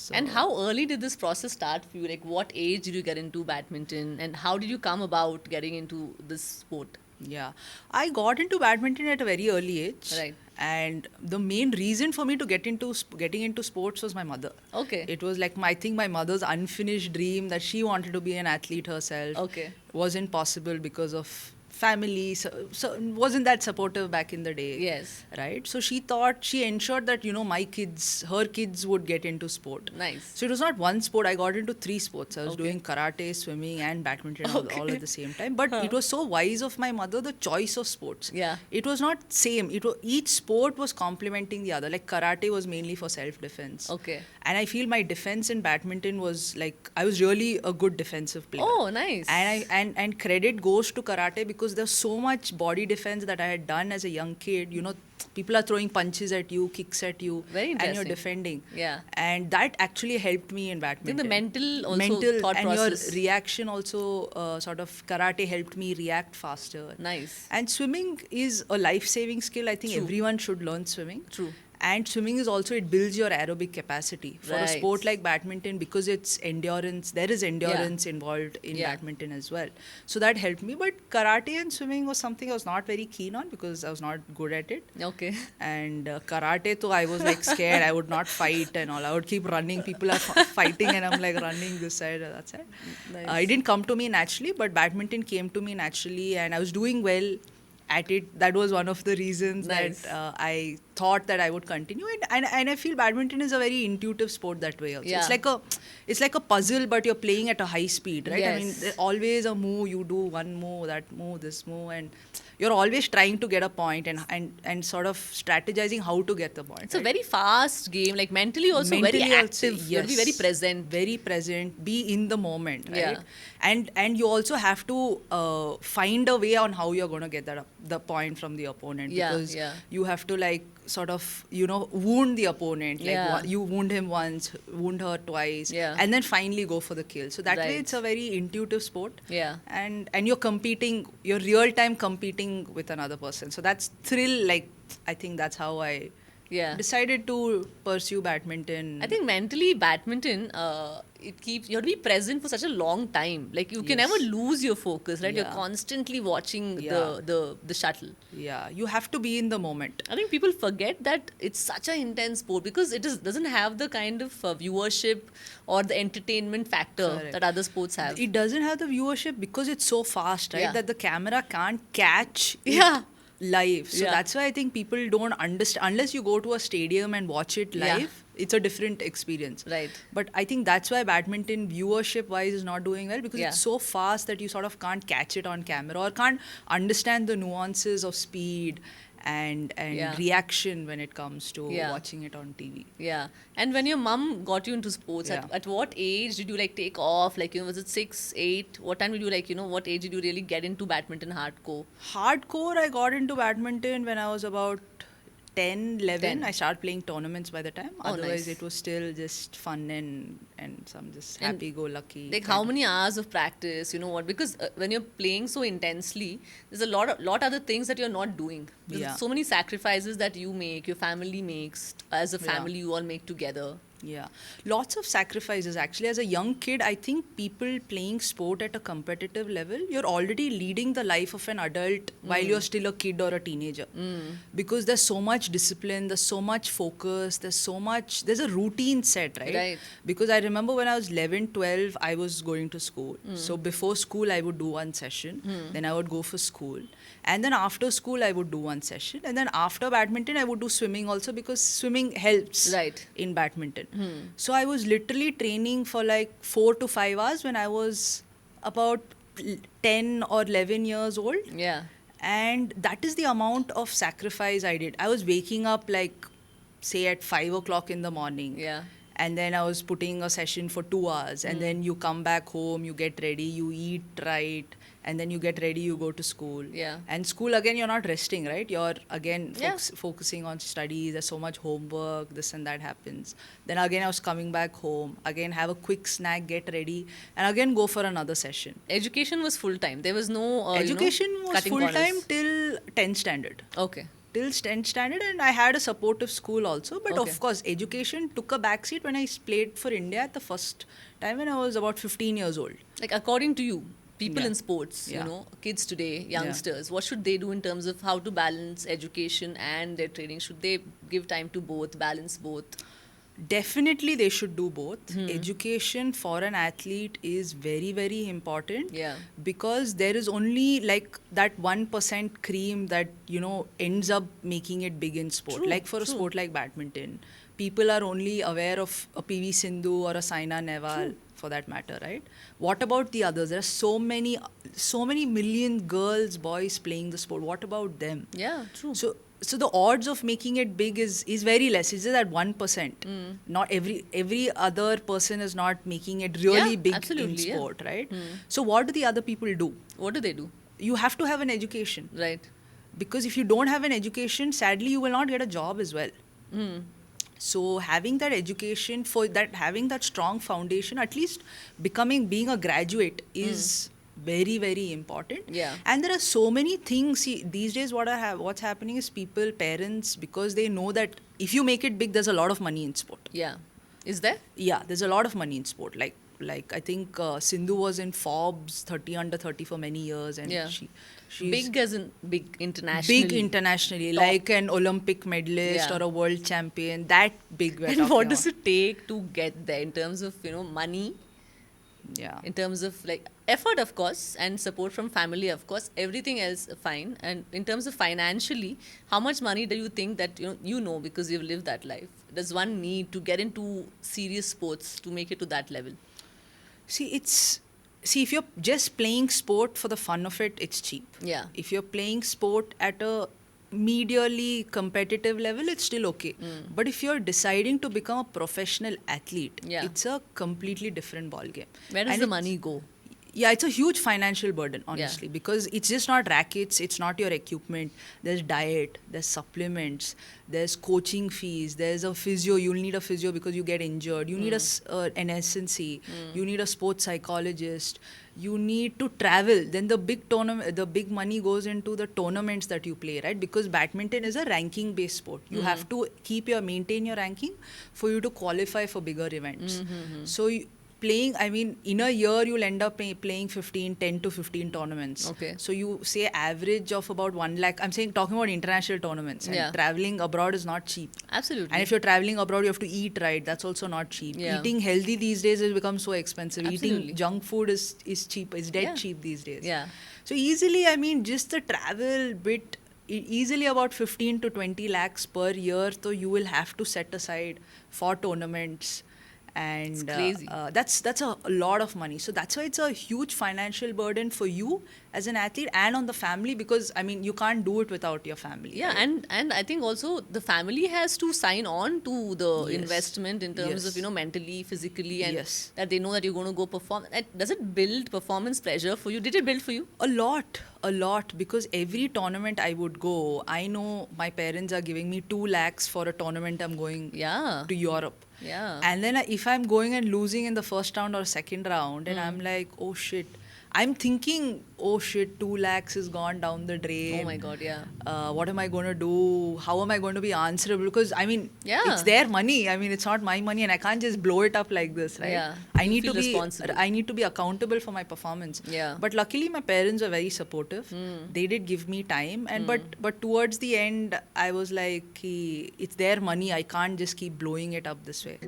So, And how early did this process start for you? Like, what age did you get into badminton, and how did you come about getting into this sport? yeah, I got into badminton at a very early age, Right. and the main reason for me to getting into sports was my mother. Okay. It was like I think my mother's unfinished dream that she wanted to be an athlete herself. Okay. Wasn't possible because of family, so wasn't that supportive back in the day. Yes. Right, so she ensured that her kids would get into sport. Nice. So it was not one sport. I got into three sports. I was Okay. doing karate, swimming, and badminton all Okay. at the same time. But it was so wise of my mother, the choice of sports. Yeah. It was not same. Each sport was complementing the other. Like karate was mainly for self-defense. Okay. And I feel my defense in badminton was like I was really a good defensive player. Oh, nice. And credit goes to karate because there's so much body defense that I had done as a young kid. People are throwing punches at you, kicks at you, Very and you're interesting. defending. Yeah. And that actually helped me in I think badminton. the mental thought and process. your reaction also sort of karate helped me react faster. Nice. And swimming is a life-saving skill. I think True. everyone should learn swimming. True. And swimming is also, it builds your aerobic capacity. For a Right. sport like badminton, because it's endurance, there is endurance involved in badminton as well. So that helped me. But karate and swimming was something I was not very keen on because I was not good at it. Okay. And karate, though, I was like scared. I would not fight and all. I would keep running. People are fighting and I'm like running this side or that side. Nice. It didn't come to me naturally, but badminton came to me naturally and I was doing well at it. That was one of the reasons Nice. that I thought that I would continue it. And I feel badminton is a very intuitive sport that way also. Yeah. It's like a puzzle, but you're playing at a high speed, right? I mean, Yes. there's always a move. You do one move, that move, this move, and you're always trying to get a point and sort of strategizing how to get the point. It's a very fast game, like mentally also Mentally very also, active. You have to be very yes. present. Very present, be in the moment, right? Yeah. And you also have to find a way on how you're going to get the point from the opponent, Yeah, because yeah. you have to like sort of wound the opponent, like Yeah. you wound him once, wound her twice, Yeah. and then finally go for the kill. So that way Right. it's a very intuitive sport. Yeah. And you're real time competing with another person, so that's thrill. Like I think that's how I Yeah. decided to pursue badminton. I think mentally, badminton, you have to be present for such a long time. Like you can Yes. never lose your focus, right? You're Yeah. constantly watching Yeah. the shuttle. Yeah, you have to be in the moment. I think people forget that it's such an intense sport because doesn't have the kind of viewership or the entertainment factor Correct. that other sports have. It doesn't have the viewership because it's so fast, right? Yeah. That the camera can't catch it Yeah. live. So Yeah. that's why I think people don't understand unless you go to a stadium and watch it Yeah. live. It's a different experience. Right. But I think that's why badminton viewership wise is not doing well, because Yeah. it's so fast that you sort of can't catch it on camera or can't understand the nuances of speed and Yeah. reaction when it comes to Yeah. watching it on TV. Yeah. And when your mum got you into sports, Yeah. at what age did you like take off? Like, was it 6, 8? What time did you what age did you really get into badminton hardcore? Hardcore, I got into badminton when I was about 10, 11. 10. I started playing tournaments by the time. Oh, Otherwise, nice. it was still just fun and some just And, happy-go-lucky. Like how many hours of practice? You know what? Because when you're playing so intensely, there's a lot other things that you're not doing. There's Yeah. so many sacrifices that you make, your family makes, as a Yeah. family you all make together. Yeah, lots of sacrifices actually. As a young kid, I think people playing sport at a competitive level, you're already leading the life of an adult while you're still a kid or a teenager. Because there's so much discipline, there's so much focus, there's a routine set, right? Right. Because I remember when I was 11, 12, I was going to school. So before school, I would do one session, then I would go for school. And then after school, I would do one session. And then after badminton, I would do swimming also, because swimming helps Right. in badminton. So I was literally training for like 4 to 5 hours when I was about 10 or 11 years old. Yeah. And that is the amount of sacrifice I did. I was waking up like, say, at 5 o'clock in the morning. Yeah. And then I was putting a session for 2 hours. And then you come back home, you get ready, you eat right. And then you get ready, you go to school. Yeah. And school, again, you're not resting, right? You're, again, Yeah. focusing on studies. There's so much homework, this and that happens. Then again, I was coming back home. Again, have a quick snack, get ready. And again, go for another session. Education was full time. There was no Education was cutting full-time corners. till 10th standard. Okay. till 10th standard, and I had a supportive school also. But Okay. of course, education took a backseat when I played for India at the first time when I was about 15 years old. Like according to you, people Yeah. in sports, Yeah. kids today, youngsters, what should they do in terms of how to balance education and their training? Should they give time to both, balance both? Definitely, they should do both. Hmm. Education for an athlete is very, very important. Yeah. Because there is only like that 1% cream that, ends up making it big in sport. True, Like for a true. sport like badminton, people are only aware of a PV Sindhu or a Saina Nehwal for that matter, right? What about the others? There are so many million girls, boys playing the sport. What about them? Yeah, true. So the odds of making it big is very less. It's just that 1%. Not every other person is not making it really Yeah, big in absolutely, yeah. sport, right? So what do the other people do? What do they do? You have to have an education. Right. Because if you don't have an education, sadly you will not get a job as well. So having that education, having that strong foundation, at least being a graduate is very, very important. Yeah. And there are so many things. See, these days what's happening is parents, because they know that if you make it big, there's a lot of money in sport. Yeah. Is there? Yeah, there's a lot of money in sport. Like I think Sindhu was in Forbes 30 under 30 for many years, and Yeah. she's Big as in big internationally. big internationally, Top. like an Olympic medalist Yeah. or a world champion. That big. And what does it take to get there in terms of, money, Yeah. in terms of like effort, of course, and support from family, of course, everything else fine. And in terms of financially, how much money do you think that, because you've lived that life, does one need to get into serious sports to make it to that level? See, if you're just playing sport for the fun of it, it's cheap. Yeah. If you're playing sport at a medially competitive level, it's still okay. But if you're deciding to become a professional athlete, Yeah. it's a completely different ballgame. Where does And the it's- money go? Yeah, it's a huge financial burden, honestly, because it's just not rackets, it's not your equipment. There's diet, there's supplements, there's coaching fees, there's a physio. You'll need a physio because you get injured. You need an SNC. You need a sports psychologist. You need to travel. Then the big money goes into the tournaments that you play, right? Because badminton is a ranking-based sport. You have to maintain your ranking for you to qualify for bigger events. So in a year, you'll end up playing 10 to 15 tournaments. Okay. So you say average of about 1 lakh. Talking about international tournaments. And Yeah. traveling abroad is not cheap. Absolutely. And if you're traveling abroad, you have to eat right. That's also not cheap. Yeah. Eating healthy these days has become so expensive. Absolutely. Eating junk food is cheap. It's dead Yeah. cheap these days. Yeah. So easily, just the travel bit, easily about 15 to 20 lakhs per year. So you will have to set aside for tournaments. And It's crazy. That's a lot of money. So that's why it's a huge financial burden for you as an athlete and on the family, because you can't do it without your family. Yeah, right? and I think also the family has to sign on to the Yes. investment in terms Yes. of mentally, physically, and Yes. that they know that you're going to go perform. Does it build performance pressure for you? Did it build for you? A lot, because every tournament I would go, I know my parents are giving me 2 lakhs for a tournament I'm going Yeah. to Europe. Yeah. And then if I'm going and losing in the first round or second round, and I'm like, oh shit, I'm thinking, oh shit, 2 lakhs is gone down the drain. Oh my God, yeah. What am I going to do? How am I going to be answerable? Because Yeah. it's their money. It's not my money, and I can't just blow it up like this, right? Yeah. I You need feel to be responsible. I need to be accountable for my performance. Yeah. But luckily, my parents were very supportive. They did give me time, and but towards the end, I was like, it's their money. I can't just keep blowing it up this way.